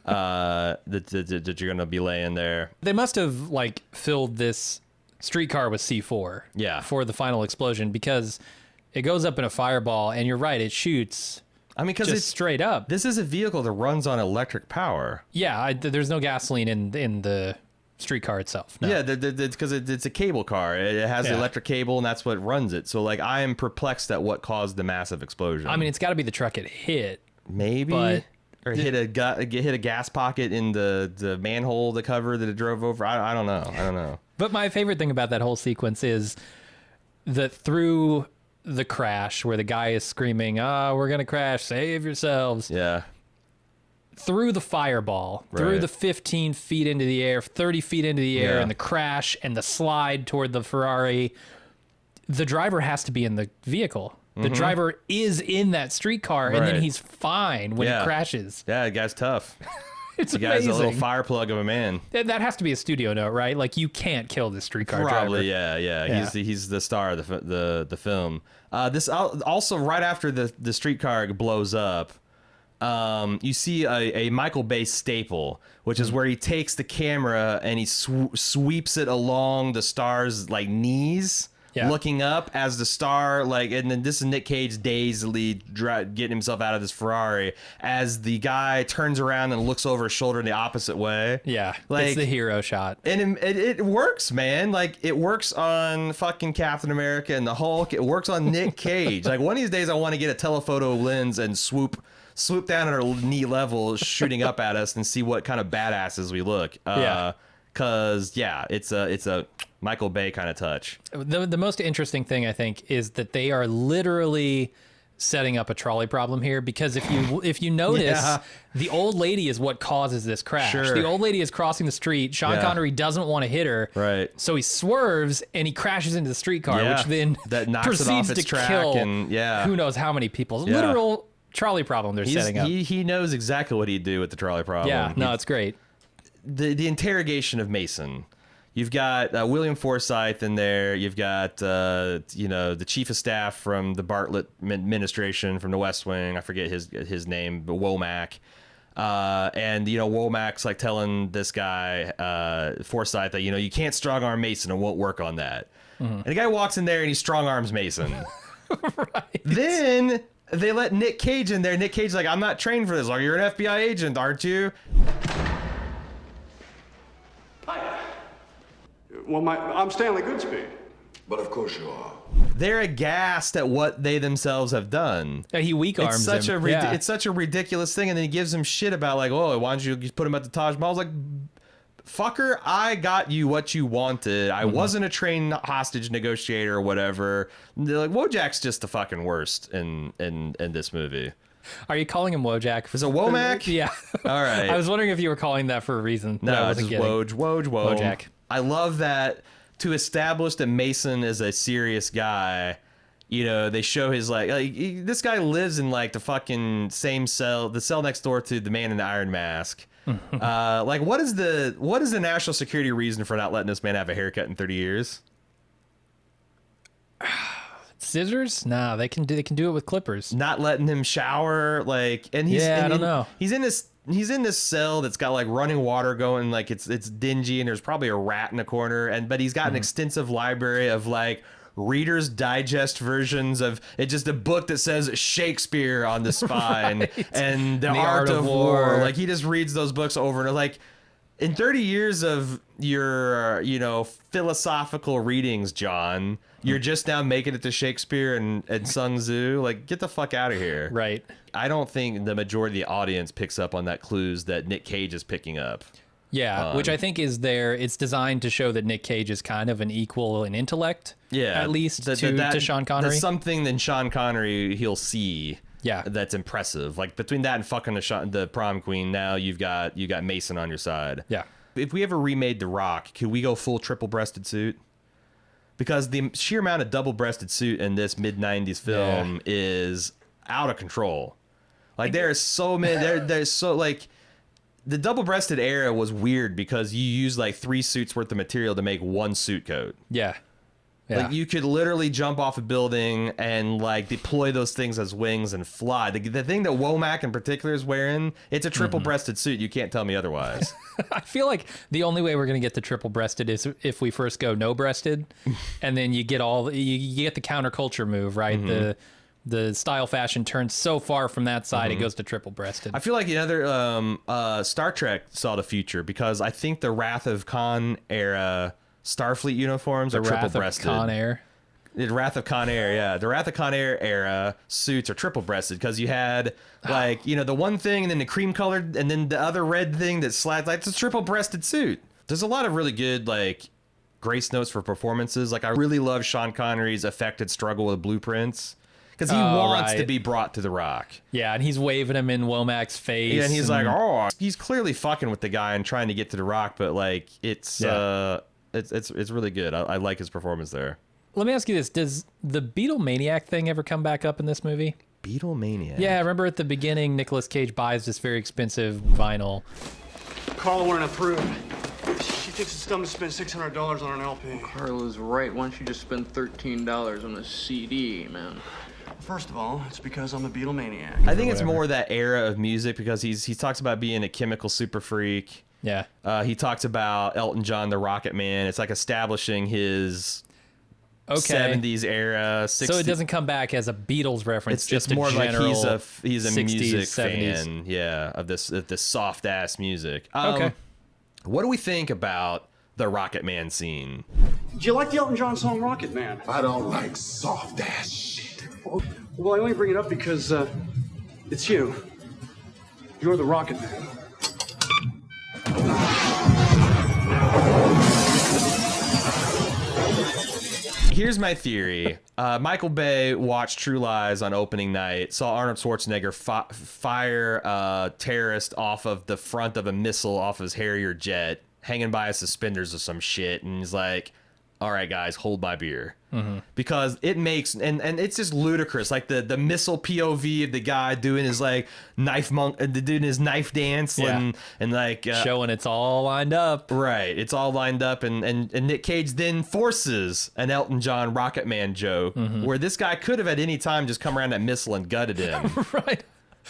[SPEAKER 1] That you're gonna be laying there.
[SPEAKER 2] They must have, like, filled this streetcar with C4 for the final explosion because it goes up in a fireball, and you're right, it shoots. I mean, because it's straight up.
[SPEAKER 1] This is a vehicle that runs on electric power.
[SPEAKER 2] Yeah, there's no gasoline in the streetcar itself. No.
[SPEAKER 1] Yeah, because it's a cable car. It has the electric cable, and that's what runs it. So, like, I am perplexed at what caused the massive explosion.
[SPEAKER 2] I mean, it's got to be the truck it hit.
[SPEAKER 1] Maybe.
[SPEAKER 2] But
[SPEAKER 1] or hit a gas pocket in the manhole, the cover that it drove over. I don't know.
[SPEAKER 2] But my favorite thing about that whole sequence is that through the crash where the guy is screaming, we're gonna crash, save yourselves.
[SPEAKER 1] Yeah.
[SPEAKER 2] through the fireball, through the 15 feet into the air, 30 feet into the air, and the crash and the slide toward the Ferrari, the driver has to be in the vehicle. The driver is in that streetcar, and then he's fine when it crashes.
[SPEAKER 1] Yeah, the guy's tough.
[SPEAKER 2] It's
[SPEAKER 1] the
[SPEAKER 2] amazing.
[SPEAKER 1] guy's a little fire plug of a man.
[SPEAKER 2] That has to be a studio note, right? Like, you can't kill this streetcar driver.
[SPEAKER 1] Probably, yeah. He's the star of the film. This also, right after the streetcar blows up, you see a Michael Bay staple, which is where he takes the camera and he sweeps it along the star's like knees, looking up as the star, like, and then this is Nick Cage dazedly getting himself out of this Ferrari as the guy turns around and looks over his shoulder in the opposite way.
[SPEAKER 2] Yeah,
[SPEAKER 1] like,
[SPEAKER 2] it's the hero shot.
[SPEAKER 1] And it works, man. Like, it works on fucking Captain America and the Hulk. It works on Nick Cage. Like, one of these days I want to get a telephoto lens and swoop down at our knee level, shooting up at us, and see what kind of badasses we look. Because it's a Michael Bay kind of touch.
[SPEAKER 2] The most interesting thing, I think, is that they are literally setting up a trolley problem here, because if you notice, the old lady is what causes this crash. The old lady is crossing the street. Sean Connery doesn't want to hit her,
[SPEAKER 1] right?
[SPEAKER 2] So he swerves and he crashes into the streetcar, which then
[SPEAKER 1] that knocks
[SPEAKER 2] proceeds
[SPEAKER 1] it off its
[SPEAKER 2] to
[SPEAKER 1] track
[SPEAKER 2] kill
[SPEAKER 1] and
[SPEAKER 2] who knows how many people. Literal trolley problem they're setting up.
[SPEAKER 1] He knows exactly what he'd do with the trolley problem.
[SPEAKER 2] Yeah, no, it's great.
[SPEAKER 1] The interrogation of Mason. You've got William Forsythe in there. You've got the chief of staff from the Bartlett administration from the West Wing. I forget his name, but Womack. And Womack's like telling this guy Forsythe that you can't strong arm Mason. It won't work on that. And the guy walks in there and he strong arms Mason.
[SPEAKER 2] Right.
[SPEAKER 1] Then they let Nick Cage in there. Nick Cage's like, I'm not trained for this. Like, you're an FBI agent, aren't you?
[SPEAKER 15] Well, I'm Stanley Goodspeed.
[SPEAKER 8] But of course you are.
[SPEAKER 1] They're aghast at what they themselves have done.
[SPEAKER 2] He weak arms him.
[SPEAKER 1] It's such a ridiculous thing, and then he gives him shit about like, oh, why don't you just put him at the Taj Mahal? I was like, fucker, I got you what you wanted. I wasn't a trained hostage negotiator or whatever. They're like, Wojak's just the fucking worst in this movie.
[SPEAKER 2] Are you calling him Wojak?
[SPEAKER 1] Is it Womack?
[SPEAKER 2] Yeah.
[SPEAKER 1] All right.
[SPEAKER 2] I was wondering if you were calling that for a reason.
[SPEAKER 1] No, it's just
[SPEAKER 2] Wojak.
[SPEAKER 1] I love that to establish that Mason is a serious guy. They show his this guy lives in like the fucking same cell, the cell next door to the man in the iron mask. What is the national security reason for not letting this man have a haircut in 30 years?
[SPEAKER 2] Scissors? Nah, they can do it with clippers.
[SPEAKER 1] Not letting him shower, I don't know. He's in this cell that's got like running water going, like it's dingy, and there's probably a rat in the corner, but he's got an extensive library of like Reader's Digest versions of it, just a book that says Shakespeare on the spine
[SPEAKER 2] right.
[SPEAKER 1] and the art of war. Like, he just reads those books over and like, in 30 years of your, philosophical readings, John, you're just now making it to Shakespeare and Sun Tzu. Like, get the fuck out of here.
[SPEAKER 2] Right.
[SPEAKER 1] I don't think the majority of the audience picks up on that clues that Nick Cage is picking up.
[SPEAKER 2] Yeah, which I think is it's designed to show that Nick Cage is kind of an equal in intellect. Yeah. At least to Sean Connery.
[SPEAKER 1] There's something in Sean Connery he'll see.
[SPEAKER 2] Yeah,
[SPEAKER 1] that's impressive. Like, between that and fucking the prom queen, now you got Mason on your side.
[SPEAKER 2] Yeah.
[SPEAKER 1] If we ever remade The Rock, could we go full triple-breasted suit? Because the sheer amount of double-breasted suit in this mid-90s film is out of control. Like, there's so many. There's so like the double-breasted era was weird because you used like 3 suits worth of material to make one suit coat.
[SPEAKER 2] Yeah.
[SPEAKER 1] Like, you could literally jump off a building and like deploy those things as wings and fly. The thing that Womack in particular is wearing, it's a triple-breasted suit. You can't tell me otherwise.
[SPEAKER 2] I feel like the only way we're going to get to triple-breasted is if we first go no-breasted, and then you get you get the counterculture move, right? The style fashion turns so far from that side, it goes to triple-breasted.
[SPEAKER 1] I feel like another Star Trek saw the future, because I think the Wrath of Khan era Starfleet uniforms are triple-breasted.
[SPEAKER 2] The
[SPEAKER 1] Wrath of Con Air, yeah. The Wrath of Con Air era suits are triple-breasted, because you had, like, the one thing and then the cream-colored and then the other red thing that slides. Like, it's a triple-breasted suit. There's a lot of really good, like, grace notes for performances. Like, I really love Sean Connery's affected struggle with blueprints. because he wants to be brought to the Rock.
[SPEAKER 2] Yeah, and he's waving him in Womac's face.
[SPEAKER 1] Yeah, and he's like, oh, he's clearly fucking with the guy and trying to get to the Rock, but like it's really good. I like his performance there.
[SPEAKER 2] Let me ask you this: does the Beatlemaniac thing ever come back up in this movie?
[SPEAKER 1] Beatlemaniac.
[SPEAKER 2] Yeah, I remember at the beginning, Nicolas Cage buys this very expensive vinyl.
[SPEAKER 15] Carla won't approve. She thinks it's dumb to spend $600 on an LP.
[SPEAKER 16] Carla's right. Why don't you just spend $13 on a CD, man?
[SPEAKER 15] First of all, it's because I'm a Beatlemaniac.
[SPEAKER 1] I think it's more that era of music because he talks about being a chemical super freak.
[SPEAKER 2] Yeah.
[SPEAKER 1] He talks about Elton John, the Rocket Man. It's like establishing his 70s era. 60s.
[SPEAKER 2] So it doesn't come back as a Beatles reference.
[SPEAKER 1] It's
[SPEAKER 2] just
[SPEAKER 1] more
[SPEAKER 2] a
[SPEAKER 1] like
[SPEAKER 2] general
[SPEAKER 1] he's a
[SPEAKER 2] 60s,
[SPEAKER 1] music
[SPEAKER 2] 70s.
[SPEAKER 1] fan. Yeah, of this soft ass music.
[SPEAKER 2] Okay.
[SPEAKER 1] What do we think about the Rocket Man scene?
[SPEAKER 15] Do you like the Elton John song Rocket Man?
[SPEAKER 7] I don't like soft ass shit.
[SPEAKER 15] Well, I only bring it up because it's you. You're the Rocket Man.
[SPEAKER 1] Here's my theory. Michael Bay watched True Lies on opening night, saw Arnold Schwarzenegger fire a terrorist off of the front of a missile off of his Harrier jet, hanging by his suspenders or some shit, and he's like, all right, guys, hold my beer. Because it makes, and it's just ludicrous, like the missile POV of the guy doing his like doing his knife dance, and like
[SPEAKER 2] showing it's all lined up.
[SPEAKER 1] Right, it's all lined up, and Nick Cage then forces an Elton John Rocket Man joke, where this guy could have at any time just come around that missile and gutted him.
[SPEAKER 2] Right.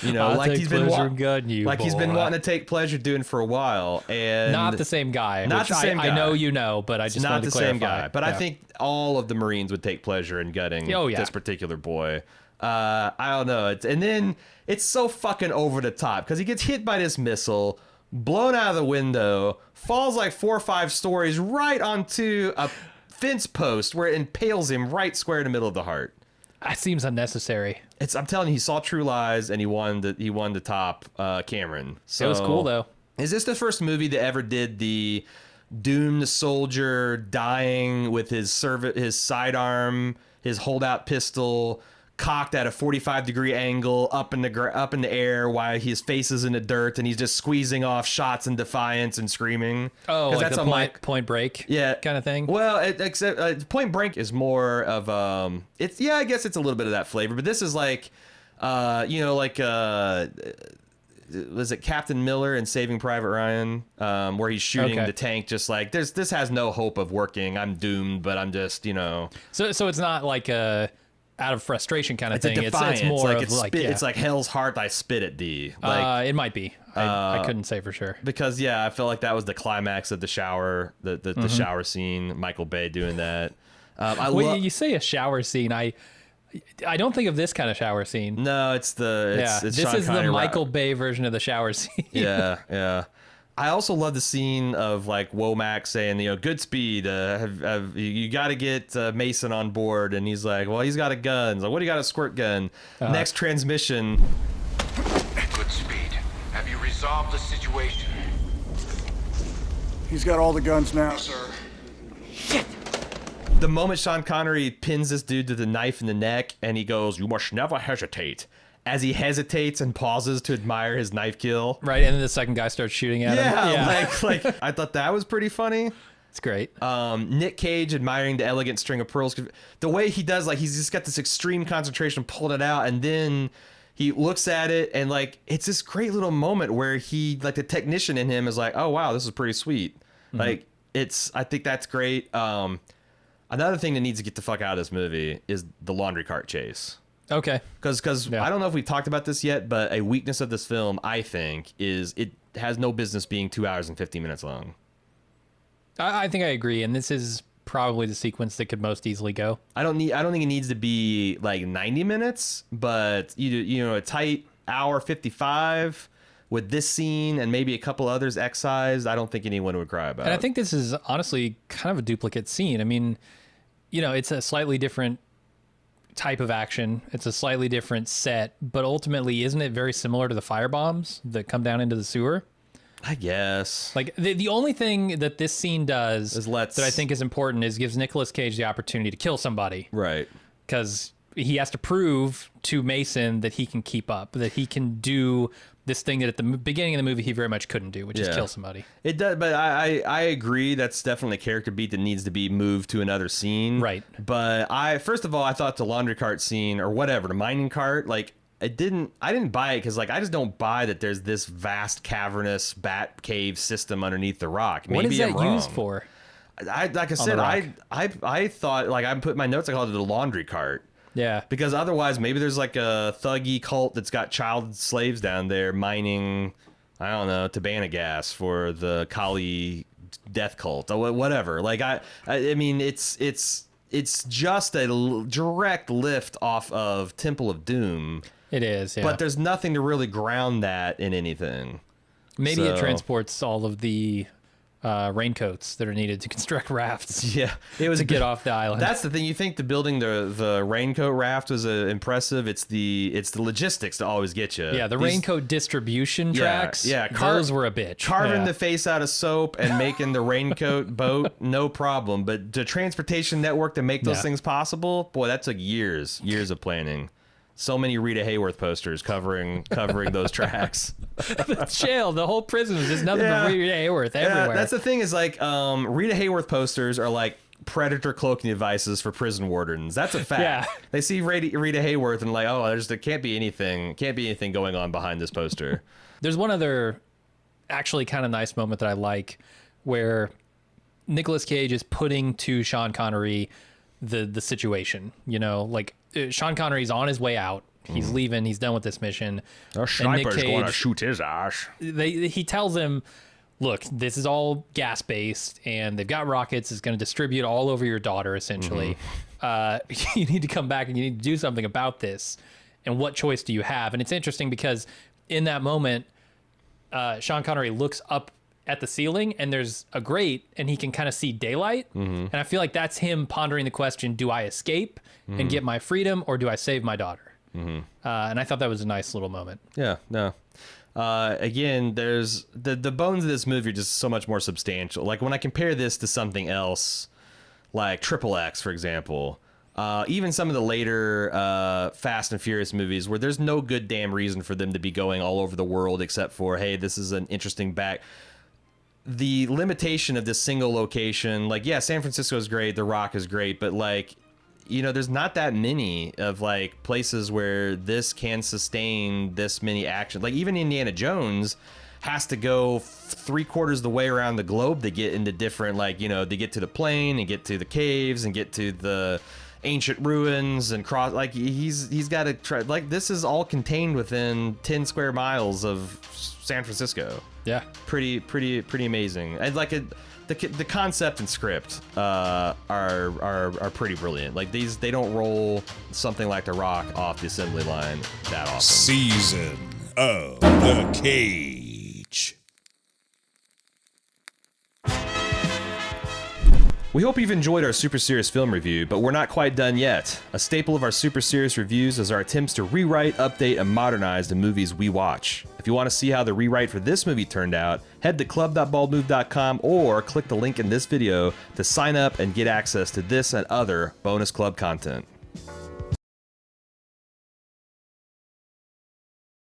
[SPEAKER 1] You know,
[SPEAKER 2] I'll
[SPEAKER 1] like
[SPEAKER 2] take
[SPEAKER 1] he's been he's been
[SPEAKER 2] boy.
[SPEAKER 1] wanting to take pleasure doing for a while, and
[SPEAKER 2] Not the same guy.
[SPEAKER 1] Not
[SPEAKER 2] which
[SPEAKER 1] the same guy.
[SPEAKER 2] I know you know, but I just
[SPEAKER 1] not
[SPEAKER 2] wanted
[SPEAKER 1] the
[SPEAKER 2] to clarify.
[SPEAKER 1] same guy. But I
[SPEAKER 2] Yeah.
[SPEAKER 1] think all of the Marines would take pleasure in gutting this particular boy. I don't know. And then it's so fucking over the top because he gets hit by this missile, blown out of the window, falls like 4 or 5 stories right onto a fence post where it impales him right square in the middle of the heart.
[SPEAKER 2] That seems unnecessary.
[SPEAKER 1] I'm telling you, he saw True Lies and he won the top Cameron. So
[SPEAKER 2] it was cool though.
[SPEAKER 1] Is this the first movie that ever did the doomed soldier dying with his sidearm, his holdout pistol cocked at a 45-degree angle up in the air while his face is in the dirt and he's just squeezing off shots in defiance and screaming?
[SPEAKER 2] Oh, like
[SPEAKER 1] that's
[SPEAKER 2] the point break kind of thing?
[SPEAKER 1] Well, except Point Break is more of I guess it's a little bit of that flavor, but this is like was it Captain Miller in Saving Private Ryan, where he's shooting the tank just like this has no hope of working. I'm doomed, but I'm just
[SPEAKER 2] So it's not like a out of frustration kind of
[SPEAKER 1] it's
[SPEAKER 2] thing.
[SPEAKER 1] A defiance.
[SPEAKER 2] It's more
[SPEAKER 1] like
[SPEAKER 2] of
[SPEAKER 1] it's
[SPEAKER 2] like
[SPEAKER 1] it's like hell's heart I spit at thee. Like
[SPEAKER 2] it might be. I couldn't say for sure
[SPEAKER 1] because I felt like that was the climax of the shower, the shower scene. Michael Bay doing that.
[SPEAKER 2] You say a shower scene. I don't think of this kind of shower scene.
[SPEAKER 1] No, it's
[SPEAKER 2] this
[SPEAKER 1] Sean
[SPEAKER 2] is
[SPEAKER 1] Connery
[SPEAKER 2] the Michael Bay version of the shower scene.
[SPEAKER 1] Yeah. I also love the scene of like Womacks saying, Goodspeed, you got to get Mason on board, and he's like, well, he's got a gun. He's like, what do you got, a squirt gun? Next transmission.
[SPEAKER 17] Goodspeed, have you resolved the situation?
[SPEAKER 15] He's got all the guns now, sir.
[SPEAKER 1] The moment Sean Connery pins this dude to the knife in the neck, and he goes, you must never hesitate. As he hesitates and pauses to admire his knife kill.
[SPEAKER 2] Right, and then the second guy starts shooting at him.
[SPEAKER 1] Yeah, like I thought that was pretty funny.
[SPEAKER 2] It's great.
[SPEAKER 1] Nick Cage admiring the elegant string of pearls. The way he does, like, he's just got this extreme concentration pulling it out, and then he looks at it, and, like, it's this great little moment where he, like, the technician in him is like, oh, wow, this is pretty sweet. Like, I think that's great. Another thing that needs to get the fuck out of this movie is the laundry cart chase.
[SPEAKER 2] Okay.
[SPEAKER 1] Because I don't know if we've talked about this yet, but a weakness of this film, I think, is it has no business being 2 hours and 50 minutes long.
[SPEAKER 2] I think I agree, and this is probably the sequence that could most easily go.
[SPEAKER 1] I don't think it needs to be like 90 minutes, but a tight hour 55 with this scene and maybe a couple others excised. I don't think anyone would cry about.
[SPEAKER 2] And I think this is honestly kind of a duplicate scene. I mean, it's a slightly different type of action. It's a slightly different set, but ultimately, isn't it very similar to the firebombs that come down into the sewer?
[SPEAKER 1] I guess.
[SPEAKER 2] Like the only thing that this scene does
[SPEAKER 1] is
[SPEAKER 2] that I think is important is gives Nicolas Cage the opportunity to kill somebody.
[SPEAKER 1] Right.
[SPEAKER 2] Because he has to prove to Mason that he can keep up, that he can do this thing that at the beginning of the movie he very much couldn't do, which is kill somebody.
[SPEAKER 1] It does, but I agree that's definitely a character beat that needs to be moved to another scene.
[SPEAKER 2] Right.
[SPEAKER 1] But first of all, I thought the laundry cart scene or whatever, the mining cart, like I didn't buy it because like I just don't buy that there's this vast cavernous bat cave system underneath the rock. Maybe
[SPEAKER 2] what is that
[SPEAKER 1] I'm wrong.
[SPEAKER 2] used for?
[SPEAKER 1] Like I said, I thought, like I put my notes, I called it a laundry cart.
[SPEAKER 2] Yeah.
[SPEAKER 1] Because otherwise, maybe there's like a thuggy cult that's got child slaves down there mining, I don't know, Tabana gas for the Kali death cult or whatever. Like I mean, it's just a direct lift off of Temple of Doom.
[SPEAKER 2] It is, yeah.
[SPEAKER 1] But there's nothing to really ground that in anything.
[SPEAKER 2] Maybe it transports all of the raincoats that are needed to construct rafts.
[SPEAKER 1] Yeah, it was
[SPEAKER 2] to get off the island.
[SPEAKER 1] That's the thing. You think the building the raincoat raft was impressive? It's the logistics to always get you.
[SPEAKER 2] Yeah, raincoat distribution tracks.
[SPEAKER 1] Yeah,
[SPEAKER 2] those were a bitch.
[SPEAKER 1] Carving the face out of soap and making the raincoat boat, no problem. But the transportation network to make those things possible, boy, that took years of planning. So many Rita Hayworth posters covering those tracks.
[SPEAKER 2] The jail, the whole prison was just nothing but Rita Hayworth everywhere.
[SPEAKER 1] That's the thing is like Rita Hayworth posters are like predator cloaking devices for prison wardens. That's a fact.
[SPEAKER 2] Yeah.
[SPEAKER 1] They see Rita Hayworth and like, oh, there can't be anything going on behind this poster.
[SPEAKER 2] There's one other actually kind of nice moment that I like where Nicolas Cage is putting to Sean Connery the situation, you know, like Sean Connery's on his way out. He's leaving. He's done with this mission.
[SPEAKER 1] The sniper's going to shoot his ass.
[SPEAKER 2] He tells him, look, this is all gas-based, and they've got rockets. It's going to distribute all over your daughter, essentially. You need to come back, and you need to do something about this. And what choice do you have? And it's interesting because in that moment, Sean Connery looks up at the ceiling, and there's a grate, and he can kind of see daylight. And I feel like that's him pondering the question, do I escape and get my freedom, or do I save my daughter? And I thought that was a nice little moment.
[SPEAKER 1] Yeah, no. Again, there's the bones of this movie are just so much more substantial. Like when I compare this to something else, like Triple X, for example, even some of the later Fast and Furious movies where there's no good damn reason for them to be going all over the world except for, hey, this is an interesting back. The limitation of this single location, like, yeah, San Francisco is great, The Rock is great, but like, you know, there's not that many of like places where this can sustain this many actions. Like even Indiana Jones has to go 3/4 of the way around the globe to get into different, like, you know, to get to the plane and get to the caves and get to the ancient ruins and cross. Like he's got to try. Like this is all contained within 10 square miles of San Francisco.
[SPEAKER 2] Yeah,
[SPEAKER 1] pretty amazing. And like the concept and script are pretty brilliant. Like they don't roll something like The Rock off the assembly line that often.
[SPEAKER 3] Season of the Cage.
[SPEAKER 1] We hope you've enjoyed our Super Serious film review, but we're not quite done yet. A staple of our Super Serious reviews is our attempts to rewrite, update, and modernize the movies we watch. If you want to see how the rewrite for this movie turned out, head to club.baldmove.com or click the link in this video to sign up and get access to this and other bonus club content.